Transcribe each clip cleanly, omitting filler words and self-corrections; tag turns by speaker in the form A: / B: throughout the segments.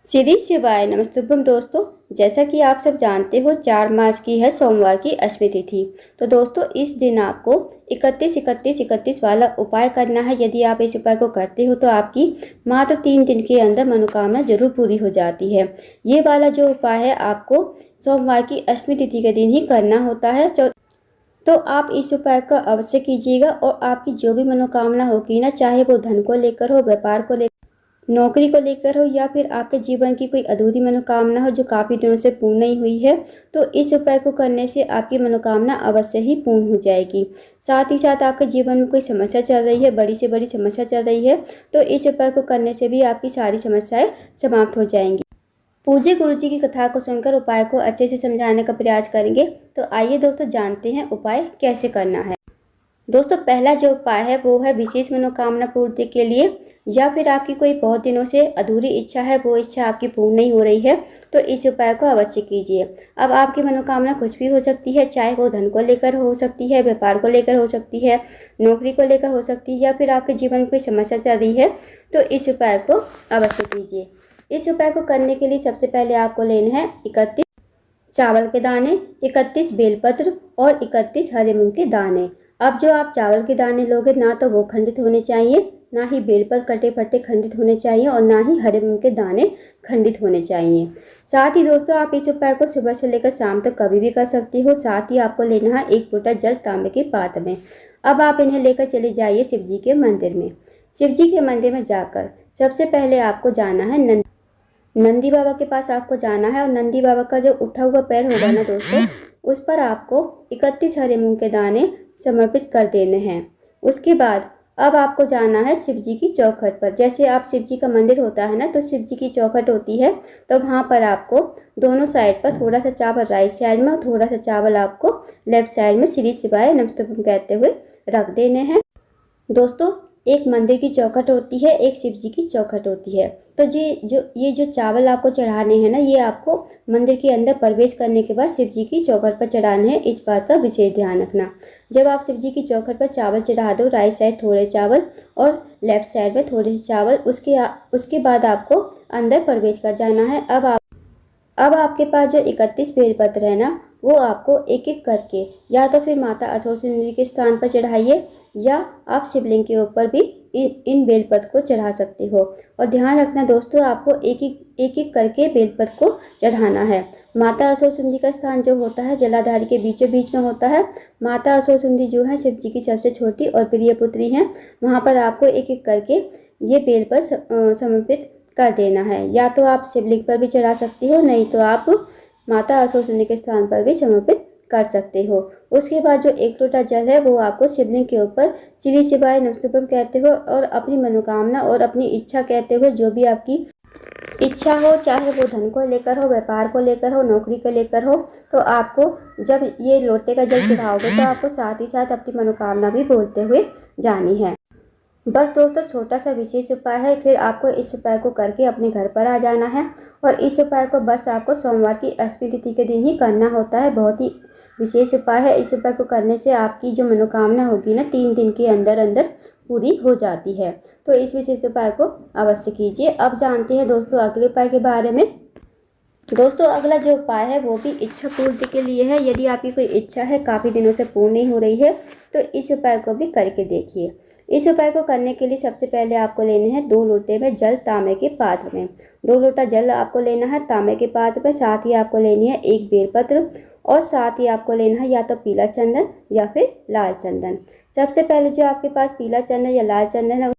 A: श्री शिवाय नमस्तुभ्यम दोस्तों। जैसा कि आप सब जानते हो 4 मार्च की है सोमवार की अष्टमी तिथि। तो दोस्तों इस दिन आपको 31 वाला उपाय करना है। यदि आप इस उपाय को करते हो तो आपकी मात्र 3 दिन के अंदर मनोकामना जरूर पूरी हो जाती है। ये वाला जो उपाय है आपको सोमवार की अष्टमी तिथि के दिन ही करना होता है। तो आप इस उपाय का अवश्य कीजिएगा और आपकी जो भी मनोकामना होगी ना, चाहे वो धन को लेकर हो, व्यापार को लेकर, नौकरी को लेकर हो या फिर आपके जीवन की कोई अधूरी मनोकामना हो जो काफ़ी दिनों से पूर्ण नहीं हुई है, तो इस उपाय को करने से आपकी मनोकामना अवश्य ही पूर्ण हो जाएगी। साथ ही साथ आपके जीवन में कोई समस्या चल रही है, बड़ी से बड़ी समस्या चल रही है, तो इस उपाय को करने से भी आपकी सारी समस्याएं समाप्त हो जाएंगी। पूज्य गुरु जी की कथा को सुनकर उपाय को अच्छे से समझाने का प्रयास करेंगे। तो आइए दोस्तों जानते हैं उपाय कैसे करना है। दोस्तों पहला जो उपाय है वो है विशेष मनोकामना पूर्ति के लिए, या फिर आपकी कोई बहुत दिनों से अधूरी इच्छा है, वो इच्छा आपकी पूर्ण नहीं हो रही है, तो इस उपाय को अवश्य कीजिए। अब आपकी मनोकामना कुछ भी हो सकती है, चाहे वो धन को लेकर हो सकती है, व्यापार को लेकर हो सकती है, नौकरी को लेकर हो सकती है, या फिर आपके जीवन में कोई समस्या चल रही है, तो इस उपाय को अवश्य कीजिए। इस उपाय को करने के लिए सबसे पहले आपको लेना है 31 चावल के दाने, 31 बेलपत्र और 31 हरे मूंग के दाने। अब जो आप चावल के दाने लोगे ना तो वो खंडित होने चाहिए, ना ही बेलपत्र कटे फटे खंडित होने चाहिए और ना ही हरे मूंग के दाने खंडित होने चाहिए। साथ ही दोस्तों आप इस उपाय को सुबह से लेकर शाम तक कभी भी कर सकती हो। साथ ही आपको लेना है 1 लोटा जल तांबे के पात्र में। अब आप इन्हें लेकर चले जाइए शिव जी के मंदिर में। शिव जी के मंदिर में जाकर सबसे पहले आपको जाना है नंदी बाबा के पास आपको जाना है, और नंदी बाबा का जो उठा हुआ पैर होगा ना दोस्तों, उस पर आपको 31 हरे मूंग के दाने समर्पित कर देने हैं। उसके बाद अब आपको जाना है शिव जी की चौखट पर। जैसे आप शिव जी का मंदिर होता है ना, तो शिव जी की चौखट होती है, तो वहाँ पर आपको दोनों साइड पर थोड़ा सा चावल राइट साइड में और थोड़ा सा चावल आपको लेफ्ट साइड में श्री शिवाय नमस्तुभ्यम कहते हुए रख देने हैं। दोस्तों एक मंदिर की चौखट होती है, एक शिव जी की चौखट होती है। तो ये जो चावल आपको चढ़ाने हैं ना, ये आपको मंदिर के अंदर प्रवेश करने के बाद शिव जी की चौखट पर चढ़ाने हैं। इस बात का विशेष ध्यान रखना। जब आप शिव जी की चौखट पर चावल चढ़ा दो, राइट साइड थोड़े चावल और लेफ्ट साइड में थोड़े से चावल, उसके बाद आपको अंदर प्रवेश कर जाना है। अब आपके पास जो 31 बेलपत्र है ना, वो आपको एक एक करके या तो फिर माता अशोक के स्थान पर चढ़ाइए, या आप शिवलिंग के ऊपर भी इन बेलपत्र को चढ़ा सकते हो। और ध्यान रखना दोस्तों, आपको एक एक करके बेलपत्र को चढ़ाना है। माता अशोक का स्थान जो होता है जलाधारी के बीचों बीच में होता है। माता अशोक जो है शिव जी की सबसे छोटी और प्रिय पुत्री हैं। वहाँ पर आपको एक एक करके ये बेलपत्र समर्पित कर देना है। या तो आप शिवलिंग पर भी चढ़ा सकती हो, नहीं तो आप माता अशोक के स्थान पर भी समर्पित कर सकते हो। उसके बाद जो 1 लोटा जल है वो आपको शिवलिंग के ऊपर श्री शिवाय नमस्तुभ्यम कहते हो और अपनी मनोकामना और अपनी इच्छा कहते हुए, जो भी आपकी इच्छा हो, चाहे वो धन को लेकर हो, व्यापार को लेकर हो, नौकरी को लेकर हो, तो आपको जब ये लोटे का जल चढ़ाओगे तो आपको साथ ही साथ अपनी मनोकामना भी बोलते हुए जानी है। बस दोस्तों छोटा सा विशेष उपाय है, फिर आपको इस उपाय को करके अपने घर पर आ जाना है। और इस उपाय को बस आपको सोमवार की अष्टमी तिथि के दिन ही करना होता है। बहुत ही विशेष उपाय है। इस उपाय को करने से आपकी जो मनोकामना होगी ना, 3 दिन के अंदर अंदर पूरी हो जाती है। तो इस विशेष उपाय को अवश्य कीजिए। अब जानते हैं दोस्तों अगले उपाय के बारे में। दोस्तों अगला जो उपाय है वो भी इच्छा पूर्ति के लिए है। यदि आपकी कोई इच्छा है काफ़ी दिनों से पूर्ण नहीं हो रही है, तो इस उपाय को भी करके देखिए। इस उपाय को करने के लिए सबसे पहले आपको लेने हैं 2 लोटे में जल तांबे के पात्र में। 2 लोटा जल आपको लेना है तांबे के पात्र में। साथ ही आपको लेनी है 1 बेलपत्र और साथ ही आपको लेना है या तो पीला चंदन या फिर लाल चंदन। सबसे पहले जो आपके पास पीला चंदन या लाल चंदन है,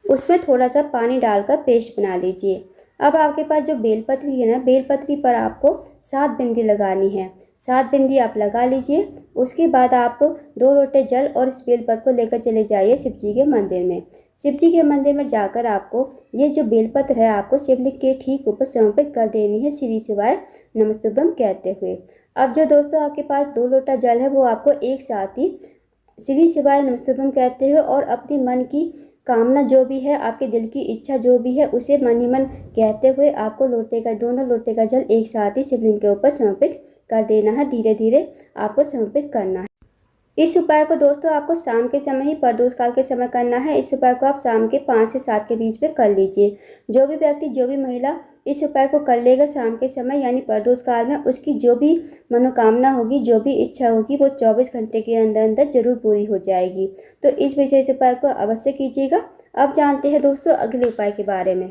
A: उसमें थोड़ा सा पानी डालकर पेस्ट बना लीजिए। अब आपके पास जो बेलपत्री है ना, बेलपत्री पर आपको 7 बिंदी लगानी है। 7 बिंदी आप लगा लीजिए। उसके बाद आप 2 लोटे जल और इस बेलपत्र को लेकर चले जाइए शिव जी के मंदिर में। शिव जी के मंदिर में जाकर आपको ये जो बेलपत्र है आपको शिवलिंग के ठीक ऊपर समर्पित कर देनी है श्री शिवाय नमस्तुभ्यम कहते हुए। अब जो दोस्तों आपके पास 2 लोटा जल है वो आपको एक साथ ही श्री शिवाय नमस्तुभ्यम कहते हुए और अपनी मन की कामना जो भी है, आपके दिल की इच्छा जो भी है, उसे मन ही मन कहते हुए आपको दोनों लोटे का जल एक साथ ही शिवलिंग के ऊपर समर्पित कर देना है। धीरे धीरे आपको समर्पित करना है। इस उपाय को दोस्तों आपको शाम के समय ही प्रदोष काल के समय करना है। इस उपाय को आप शाम के 5 से 7 के बीच में कर लीजिए। जो भी व्यक्ति, जो भी महिला इस उपाय को कर लेगा शाम के समय यानी प्रदोष काल में, उसकी जो भी मनोकामना होगी, जो भी इच्छा होगी, वो 24 घंटे के अंदर अंदर जरूर पूरी हो जाएगी। तो इस विशेष उपाय को अवश्य कीजिएगा। अब जानते हैं दोस्तों अगले उपाय के बारे में।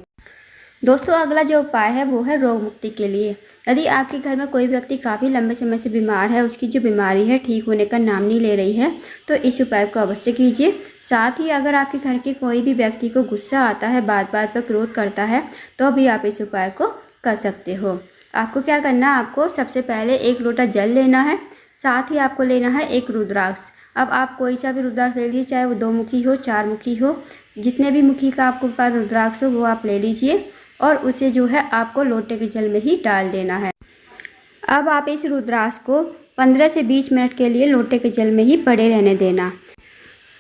A: दोस्तों अगला जो उपाय है वो है रोग मुक्ति के लिए। यदि आपके घर में कोई व्यक्ति काफ़ी लंबे समय से बीमार है, उसकी जो बीमारी है ठीक होने का नाम नहीं ले रही है, तो इस उपाय को अवश्य कीजिए। साथ ही अगर आपके घर के कोई भी व्यक्ति को गुस्सा आता है, बात बात पर क्रोध करता है, तो भी आप इस उपाय को कर सकते हो। आपको क्या करना है, आपको सबसे पहले 1 लोटा जल लेना है, साथ ही आपको लेना है 1 रुद्राक्ष। अब आप कोई सा भी रुद्राक्ष ले लीजिए, चाहे वो 2 मुखी हो, 4 मुखी हो, जितने भी मुखी का आपको पास रुद्राक्ष हो वो आप ले लीजिए और उसे जो है आपको लोटे के जल में ही डाल देना है। अब आप इस रुद्राक्ष को 15 से 20 मिनट के लिए लोटे के जल में ही पड़े रहने देना।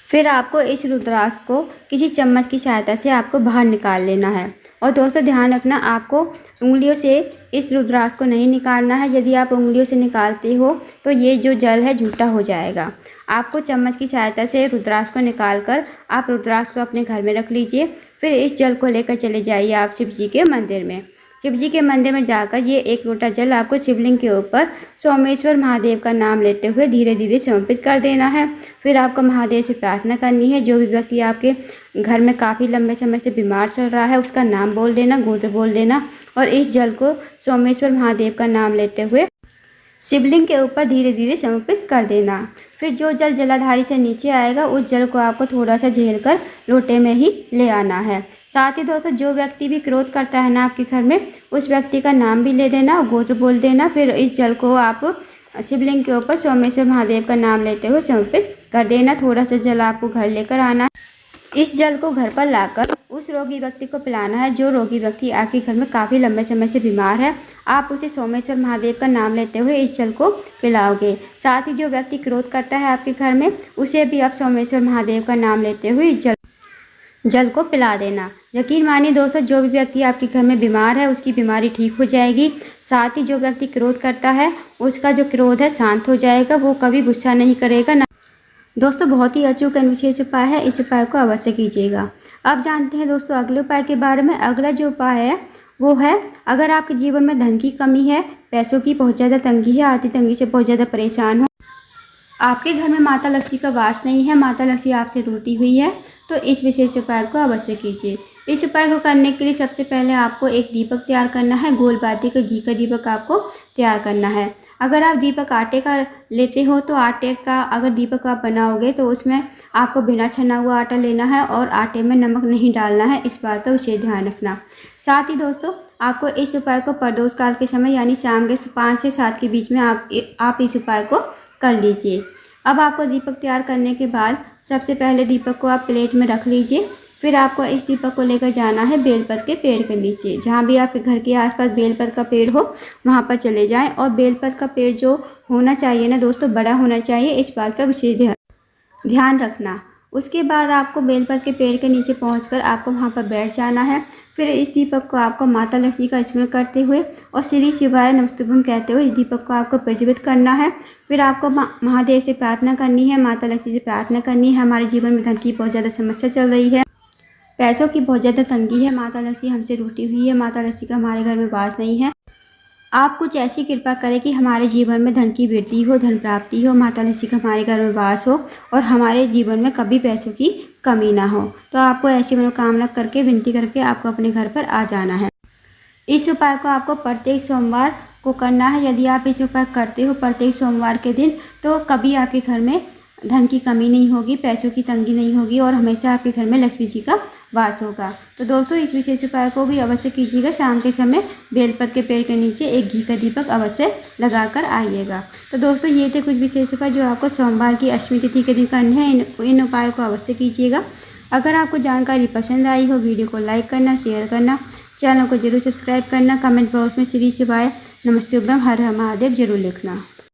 A: फिर आपको इस रुद्राक्ष को किसी चम्मच की सहायता से आपको बाहर निकाल लेना है। और दोस्तों ध्यान रखना, आपको उंगलियों से इस रुद्राक्ष को नहीं निकालना है। यदि आप उंगलियों से निकालते हो तो ये जो जल है झूठा हो जाएगा। आपको चम्मच की सहायता से रुद्राक्ष को निकालकर आप रुद्राक्ष को अपने घर में रख लीजिए। फिर इस जल को लेकर चले जाइए आप शिव जी के मंदिर में। शिव जी के मंदिर में जाकर ये 1 लोटा जल आपको शिवलिंग के ऊपर सोमेश्वर महादेव का नाम लेते हुए धीरे धीरे समर्पित कर देना है। फिर आपको महादेव से प्रार्थना करनी है। जो भी व्यक्ति आपके घर में काफ़ी लंबे समय से बीमार चल रहा है, उसका नाम बोल देना, गोत्र बोल देना और इस जल को सोमेश्वर महादेव का नाम लेते हुए शिवलिंग के ऊपर धीरे धीरे समर्पित कर देना। फिर जो जल जलाधारी से नीचे आएगा, उस जल को आपको थोड़ा सा झेल कर लोटे में ही ले आना है। साथ ही दोस्तों जो व्यक्ति भी क्रोध करता है ना आपके घर में, उस व्यक्ति का नाम भी ले देना और गोत्र बोल देना। फिर इस जल को आप शिवलिंग के ऊपर सोमेश्वर महादेव का नाम लेते हुए समर्पित कर देना। थोड़ा सा जल आपको घर लेकर आना। इस जल को घर पर लाकर उस रोगी व्यक्ति को पिलाना है। जो रोगी व्यक्ति आपके घर में काफ़ी लंबे समय से बीमार है, आप उसे सोमेश्वर महादेव का नाम लेते हुए इस जल को पिलाओगे। साथ ही जो व्यक्ति क्रोध करता है आपके घर में, उसे भी आप सोमेश्वर महादेव का नाम लेते हुए इस जल को पिला देना। यकीन मानिए दोस्तों, जो भी व्यक्ति आपके घर में बीमार है उसकी बीमारी ठीक हो जाएगी। साथ ही जो व्यक्ति क्रोध करता है उसका जो क्रोध है शांत हो जाएगा, वो कभी गुस्सा नहीं करेगा ना। दोस्तों बहुत ही अचूक एवं विशेष उपाय है, इस उपाय को अवश्य कीजिएगा। अब जानते हैं दोस्तों अगले उपाय के बारे में। अगला जो उपाय है वो है, अगर आपके जीवन में धन की कमी है, पैसों की बहुत ज़्यादा तंगी है, आर्थिक तंगी से बहुत ज़्यादा परेशान हो, आपके घर में माता लक्ष्मी का वास नहीं है, माता लक्ष्मी आपसे रूठी हुई है, तो इस विशेष उपाय को अवश्य कीजिए। इस उपाय को करने के लिए सबसे पहले आपको एक दीपक तैयार करना है। गोल बाती का घी का दीपक आपको तैयार करना है। अगर आप दीपक आटे का लेते हो तो आटे का अगर दीपक आप बनाओगे तो उसमें आपको बिना छना हुआ आटा लेना है और आटे में नमक नहीं डालना है, इस बात का विशेष ध्यान रखना। साथ ही दोस्तों आपको इस उपाय को प्रदोष काल के समय यानी शाम के 5 से 7 के बीच में आप इस उपाय को कर लीजिए। अब आपको दीपक तैयार करने के बाद सबसे पहले दीपक को आप प्लेट में रख लीजिए। फिर आपको इस दीपक को लेकर जाना है बेलपत्र के पेड़ के नीचे। जहाँ भी आपके घर के आसपास बेलपत्र का पेड़ हो वहाँ पर चले जाएं और बेलपत्र का पेड़ जो होना चाहिए ना दोस्तों, बड़ा होना चाहिए, इस बात का विशेष ध्यान रखना। उसके बाद आपको बेलपत्र के पेड़ के नीचे पहुंचकर आपको वहाँ पर बैठ जाना है। फिर इस दीपक को आपको माता लक्ष्मी का स्मरण करते हुए और श्री शिवाय नमस्तुभ्यम कहते हुए इस दीपक को आपको प्रज्वलित करना है। फिर आपको महादेव से प्रार्थना करनी है, माता लक्ष्मी से प्रार्थना करनी है। हमारे जीवन में धन की बहुत ज़्यादा समस्या चल रही है, पैसों की बहुत ज़्यादा तंगी है, माता लक्ष्मी हमसे रूठी हुई है, माता लक्ष्मी का हमारे घर में वास नहीं है। आप कुछ ऐसी कृपा करें कि हमारे जीवन में धन की वृद्धि हो, धन प्राप्ति हो, माता लक्ष्मी का हमारे घर में वास हो और हमारे जीवन में कभी पैसों की कमी ना हो। तो आपको ऐसी मनोकामना करके विनती करके आपको अपने घर पर आ जाना है। इस उपाय को आपको प्रत्येक सोमवार को करना है। यदि आप इस उपाय करते हो प्रत्येक सोमवार के दिन, तो कभी आपके घर में धन की कमी नहीं होगी, पैसों की तंगी नहीं होगी और हमेशा आपके घर में लक्ष्मी जी का वास होगा। तो दोस्तों इस विशेष उपाय को भी अवश्य कीजिएगा। शाम के समय बेलपत्र के पेड़ के नीचे एक घी का दीपक अवश्य लगाकर आइएगा। तो दोस्तों ये थे कुछ विशेष उपाय जो आपको सोमवार की अष्टमी तिथि के दिन करने हैं। इन उपायों को अवश्य कीजिएगा। अगर आपको जानकारी पसंद आई हो, वीडियो को लाइक करना, शेयर करना, चैनल को जरूर सब्सक्राइब करना, कमेंट बॉक्स में श्री शिवाय नमस्तुभ्यम हर हर महादेव जरूर लिखना।